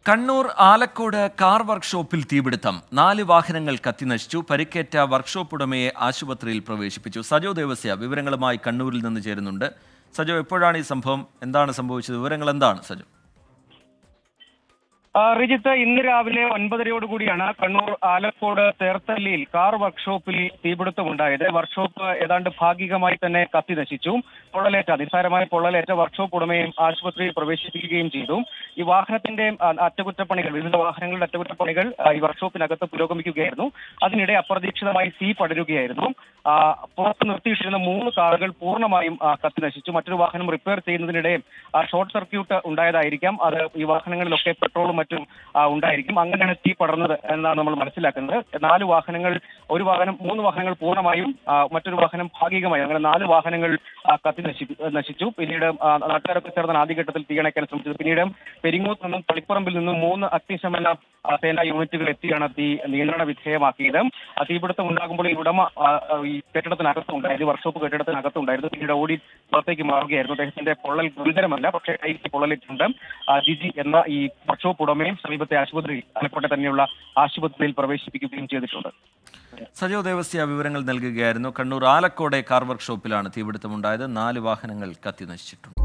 Kannur Alakode car വർക്ക്ഷോപ്പിൽ തീപിടുത്തം 4 വാഹനങ്ങൾ കത്തിനശിച്ചു. പരിക്കേറ്റ വർക്ക്ഷോപ്പ് ഉടമയെ ആശുപത്രിയിൽ പ്രവേശിപ്പിച്ചു. സജോ ദേവസ്യ വിവരങ്ങളുമായി കണ്ണൂരിൽ നിന്ന് ചേരുന്നുണ്ട്. സജോ, എപ്പോഴാണ് ഈ സംഭവം? എന്താണ് സംഭവിച്ചത്? വിവരങ്ങൾ എന്താണ് സജോ? റിജിത്ത്, ഇന്ന് രാവിലെ 9:30 കണ്ണൂർ ആലക്കോട് തേർത്തല്ലിയിൽ കാർ വർക്ക്ഷോപ്പിൽ തീപിടുത്തമുണ്ടായത്. വർക്ക്ഷോപ്പ് ഏതാണ്ട് ഭാഗികമായി തന്നെ കത്തി നശിച്ചു. നിസ്സാരമായ പൊള്ളലേറ്റ വർക്ക്ഷോപ്പ് ഉടമയും ആശുപത്രിയിൽ പ്രവേശിപ്പിക്കുകയും ചെയ്തു. ഈ വാഹനത്തിന്റെ അറ്റകുറ്റപ്പണികൾ, വിവിധ വാഹനങ്ങളുടെ അറ്റകുറ്റപ്പണികൾ ഈ വർക്ക്ഷോപ്പിനകത്ത് പുരോഗമിക്കുകയായിരുന്നു. അതിനിടെ അപ്രതീക്ഷിതമായി തീ പടരുകയായിരുന്നു. പുറത്ത് നിർത്തിയിട്ടിരുന്ന 3 കാറുകൾ പൂർണ്ണമായും കത്തി നശിച്ചു. മറ്റൊരു വാഹനം റിപ്പയർ ചെയ്യുന്നതിനിടെ ഷോർട്ട് സർക്യൂട്ട് ഉണ്ടായതായിരിക്കാം. അത് ഈ വാഹനങ്ങളിലൊക്കെ പെട്രോളും മറ്റും ഉണ്ടായിരിക്കും. അങ്ങനെയാണ് തീ പടർന്നത് എന്നാണ് നമ്മൾ മനസ്സിലാക്കുന്നത്. 3 വാഹനങ്ങൾ പൂർണ്ണമായും, മറ്റൊരു വാഹനം ഭാഗികമായും, അങ്ങനെ 4 വാഹനങ്ങൾ കത്തി നശിച്ചു. പിന്നീട് നാട്ടുകാരൊക്കെ ചേർന്ന് ആദ്യഘട്ടത്തിൽ തീയണയ്ക്കാൻ ശ്രമിച്ചത്. പിന്നീട് പെരിങ്ങോത്ത് നിന്നും തളിപ്പറമ്പിൽ നിന്നും 3 അഗ്നിശമന സേനാ യൂണിറ്റുകൾ എത്തിയാണ് തീ നിയന്ത്രണ വിധേയമാക്കിയത്. തീപിടുത്തം ഉണ്ടാകുമ്പോൾ ഈ ഉടമ ഈ കെട്ടിടത്തിനകത്തുണ്ടായിരുന്നു, വർക്ക്ഷോപ്പ് കെട്ടിടത്തിനകത്തുണ്ടായിരുന്നു. പിന്നീട് ഓടി പുറത്തേക്ക് മാറുകയായിരുന്നു. അദ്ദേഹത്തിന്റെ പൊള്ളൽ ഗുരുതരമല്ല, പക്ഷേ കൈക്ക് പൊള്ളലിട്ടുണ്ട്. ജിജി എന്ന ഈ വർക്ക്ഷോപ്പ് ഉടമയും സമീപത്തെ ആശുപത്രിയിൽ, ആലക്കോട്ടെ തന്നെയുള്ള ആശുപത്രിയിൽ പ്രവേശിപ്പിക്കുകയും ചെയ്തിട്ടുണ്ട്. സജോ ദേവസ്യ വിവരങ്ങൾ നൽകുകയായിരുന്നു. കണ്ണൂർ ആലക്കോടെ കാർ വർക്ക്ഷോപ്പിലാണ് തീപിടുത്തമുണ്ടായത്. 4 വാഹനങ്ങൾ കത്തി നശിച്ചിട്ടുണ്ട്.